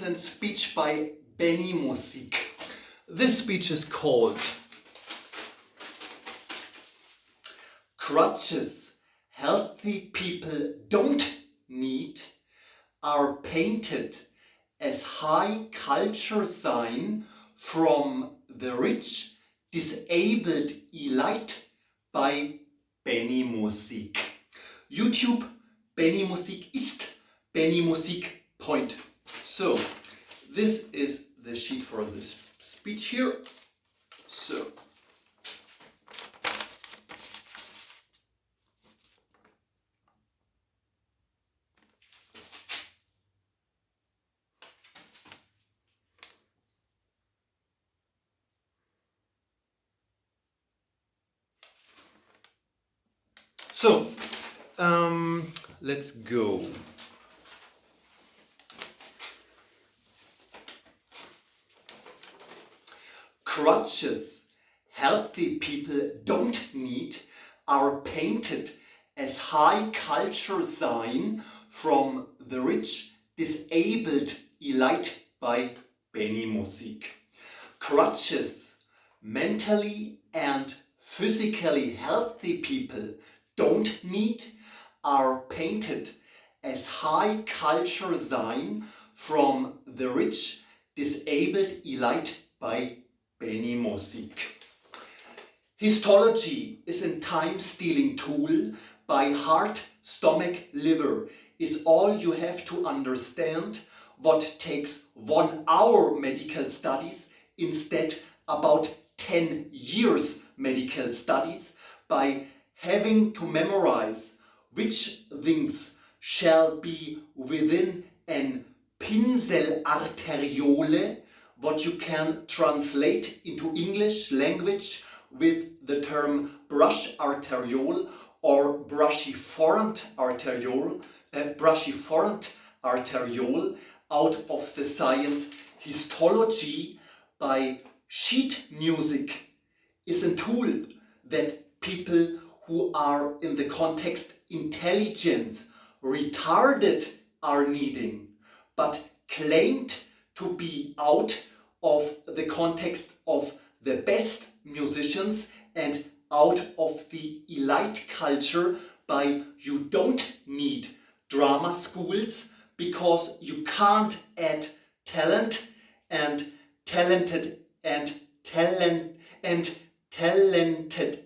magnificent speech by Benimusik. This speech is called "Crutches healthy people don't need are painted as high culture sign from the rich disabled elite by Benimusik." YouTube Benimusik ist Benimusik point. So this is the sheet for this speech here. So let's go. Crutches healthy people don't need are painted as high culture sign from the rich disabled elite by Benimusik. Crutches mentally and physically healthy people don't need are painted as high culture sign from the rich disabled elite by Benimusik. Histology is a time-stealing tool by heart, stomach, liver is all you have to understand what takes 1 hour medical studies instead about 10 years medical studies by having to memorize which things shall be within an Pinselarteriole, what you can translate into English language with the term brush arteriole or brachyforant arteriole, out of the science histology by sheet music is a tool that people who are in the context intelligence retarded are needing, but claimed to be out of the context of the best musicians and out of the elite culture by you don't need drama schools because you can't add talent and talented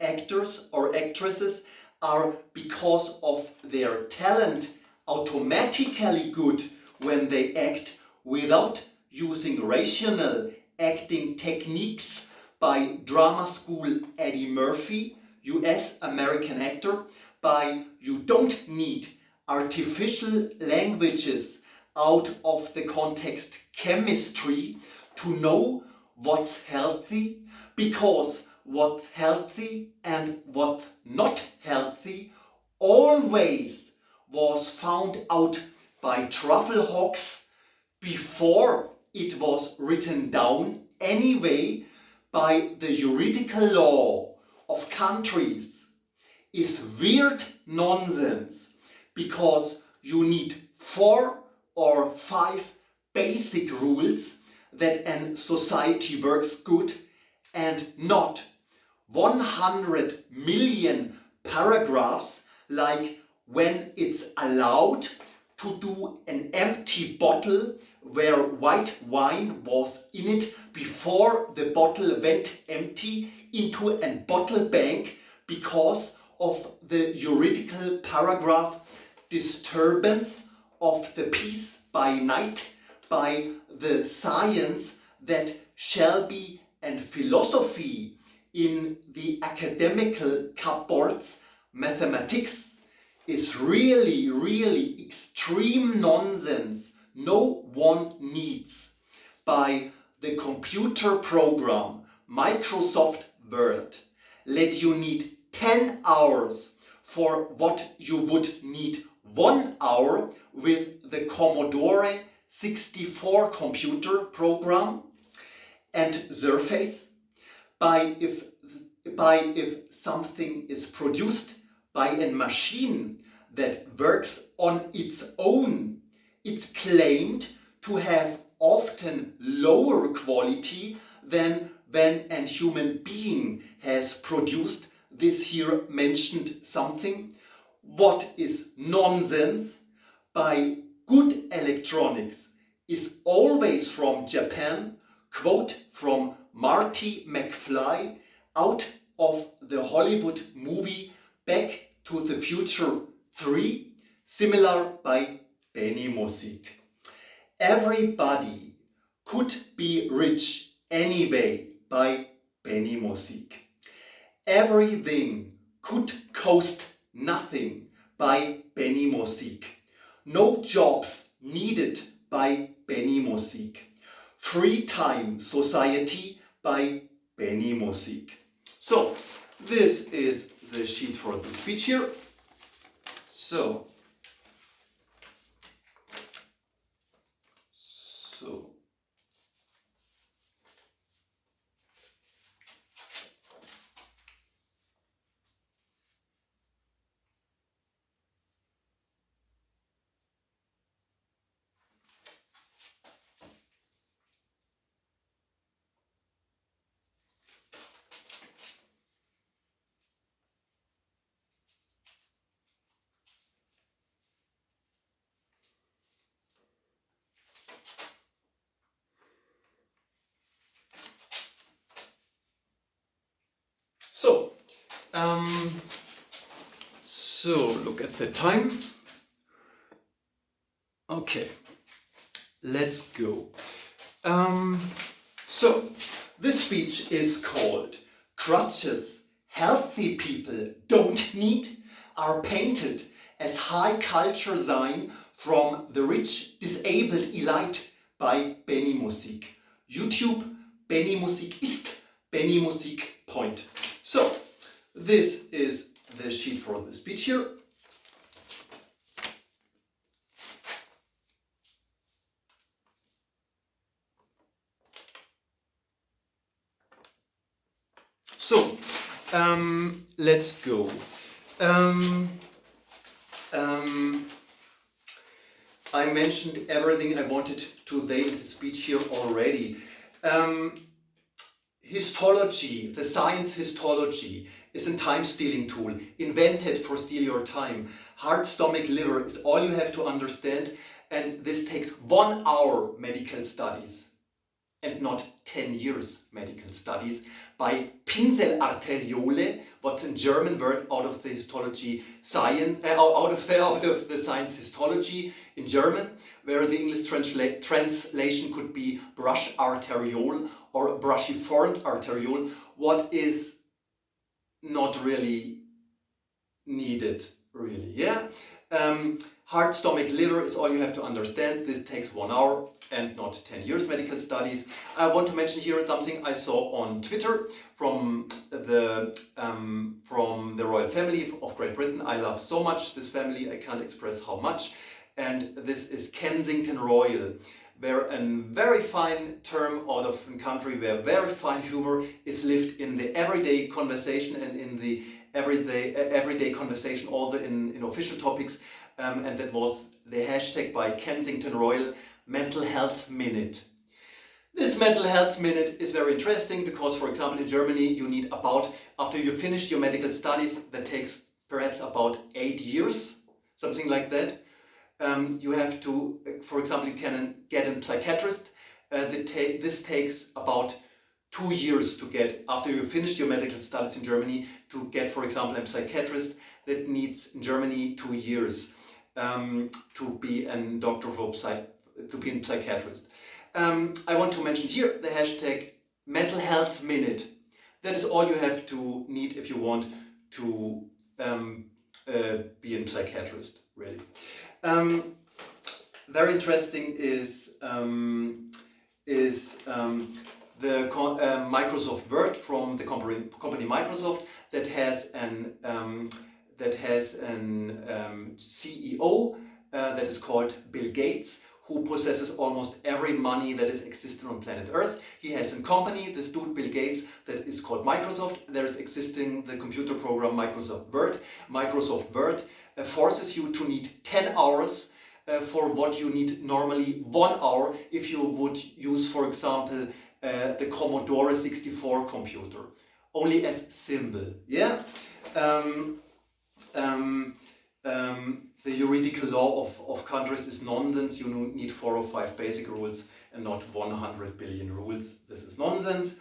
actors or actresses are because of their talent automatically good when they act without using rational acting techniques by drama school Eddie Murphy, US American actor, by you don't need artificial languages out of the context chemistry to know what's healthy, because what's healthy and what's not healthy always was found out by truffle hawks before it was written down anyway by the juridical law of countries is weird nonsense, because you need 4 or 5 basic rules that a society works good and not 100 million paragraphs like when it's allowed to do an empty bottle where white wine was in it before the bottle went empty into a bottle bank because of the juridical paragraph disturbance of the peace by night by the science that shall be and philosophy in the academical cupboards. Mathematics is really extreme nonsense no one needs by the computer program Microsoft Word. Let you need 10 hours for what you would need 1 hour with the Commodore 64 computer program and Surface. By if something is produced by a machine that works on its own, it's claimed to have often lower quality than when a human being has produced this here mentioned something. What is nonsense by good electronics is always from Japan, quote from Marty McFly out of the Hollywood movie Back to the Future 3, similar by Benimusik. Everybody could be rich anyway by Benimusik. Everything could cost nothing by Benimusik. No jobs needed by Benimusik. Free time society by Benimusik. So, this is the sheet for the speech here. So, So, look at the time. Okay, let's go. So, this speech is called Crutches Healthy People Don't Need are painted as high culture sign from the rich disabled elite by Benimusik. YouTube, Benimusik ist Benimusik point. So, this is the sheet for the speech here. So, let's go. I mentioned everything I wanted today in the speech here already. Histology, the science histology, is a time-stealing tool, invented for steal your time. Heart, stomach, liver is all you have to understand, and this takes 1 hour medical studies and not 10 years medical studies by Pinselarteriole, what's a German word out of the histology science, out of the science histology in German, where the English translation could be brush arteriole or brushiform arteriole, what is not really needed, really, yeah? Heart, stomach, liver is all you have to understand. This takes 1 hour and not 10 years medical studies. I want to mention here something I saw on Twitter from the royal family of Great Britain. I love so much this family, I can't express how much. And this is Kensington Royal, where a very fine term out of a country where very fine humor is lived in the everyday conversation and in the everyday conversation, also in official topics, and that was the hashtag by Kensington Royal, Mental Health Minute. This Mental Health Minute is very interesting because, for example, in Germany you need about, after you finish your medical studies, that takes perhaps about 8 years, something like that. You have to, for example, you can get a psychiatrist. This takes about 2 years to get, after you finish your medical studies in Germany, to get, for example, a psychiatrist. That needs in Germany 2 years to be a doctor to be a psychiatrist. I want to mention here the hashtag Mental Health Minute. That is all you have to need if you want to be a psychiatrist, really. Very interesting is the Microsoft Word from the company Microsoft that has an CEO that is called Bill Gates, who possesses almost every money that is existing on planet Earth. He has a company, this dude Bill Gates, that is called Microsoft. There is existing the computer program Microsoft Word. Microsoft Word forces you to need 10 hours for what you need normally 1 hour if you would use, for example, the Commodore 64 computer. Only as symbol, yeah? The juridical law of countries is nonsense. You need 4 or 5 basic rules and not 100 billion rules. This is nonsense.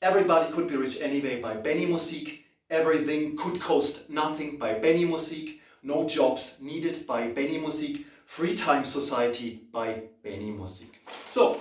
Everybody could be rich anyway by Benimusik. Everything could cost nothing by Benimusik. No jobs needed by Benimusik. Free time society by Benimusik. So,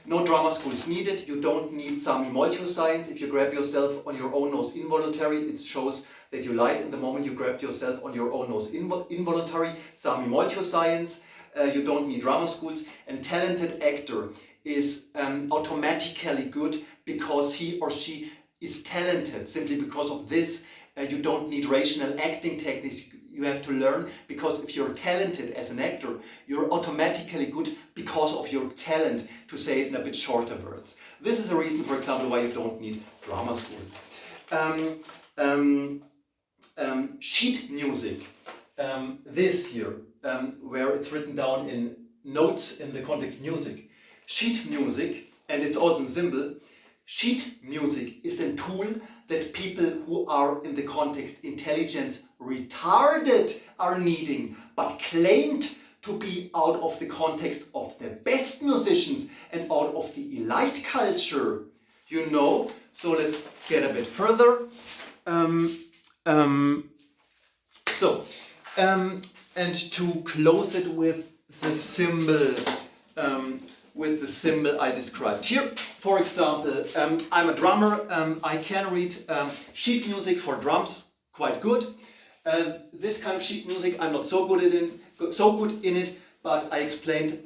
no drama schools needed. You don't need Sami Molcho science. If you grab yourself on your own nose involuntary, it shows that you lied in the moment you grabbed yourself on your own nose involuntary. Sami Molcho science. You don't need drama schools. And talented actor is automatically good because he or she is talented. Simply because of this, you don't need rational acting techniques. You have to learn, because if you're talented as an actor, you're automatically good because of your talent, to say it in a bit shorter words. This is a reason, for example, why you don't need drama school. Sheet music, this here, where it's written down in notes in the context music. Sheet music, and it's also a symbol, sheet music is a tool that people who are in the context intelligence retarded are needing, but claimed to be out of the context of the best musicians and out of the elite culture. You know, so let's get a bit further. And to close it with the symbol I described here. For example, I'm a drummer. I can read sheet music for drums quite good. This kind of sheet music I'm not so good in it, but I explained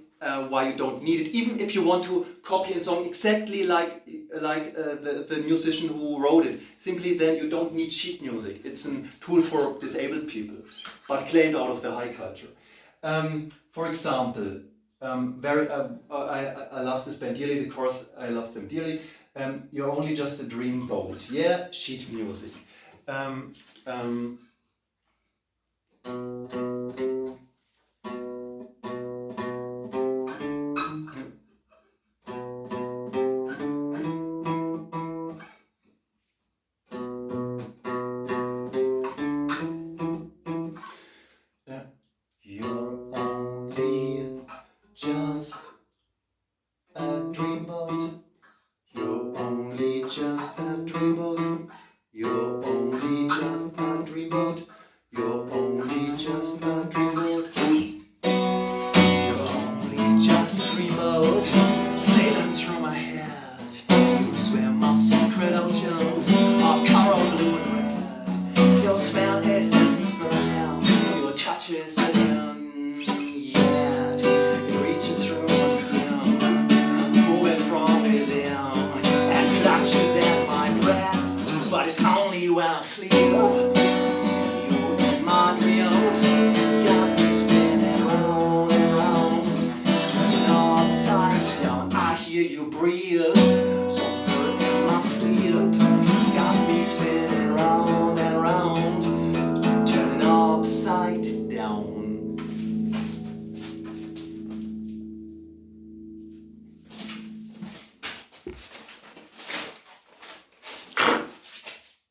why you don't need it. Even if you want to copy a song exactly like the musician who wrote it, simply then you don't need sheet music. It's a tool for disabled people, but claimed out of the high culture. For example, I love this band dearly, the chorus, I love them dearly. You're only just a dreamboat. Yeah, sheet music. You're only just a dreamboat. You're only just a dreamboat. You're only just a dreamboat. You're only just a dreamboat. You're only just a dreamboat. Sailing through my head. You swear my secret oceans of coral blue and red. Your smell is brown. Your touch is but it's only when I sleep. See you in my dreams. Got me spinning round and round, turning upside down. I hear you breathe. So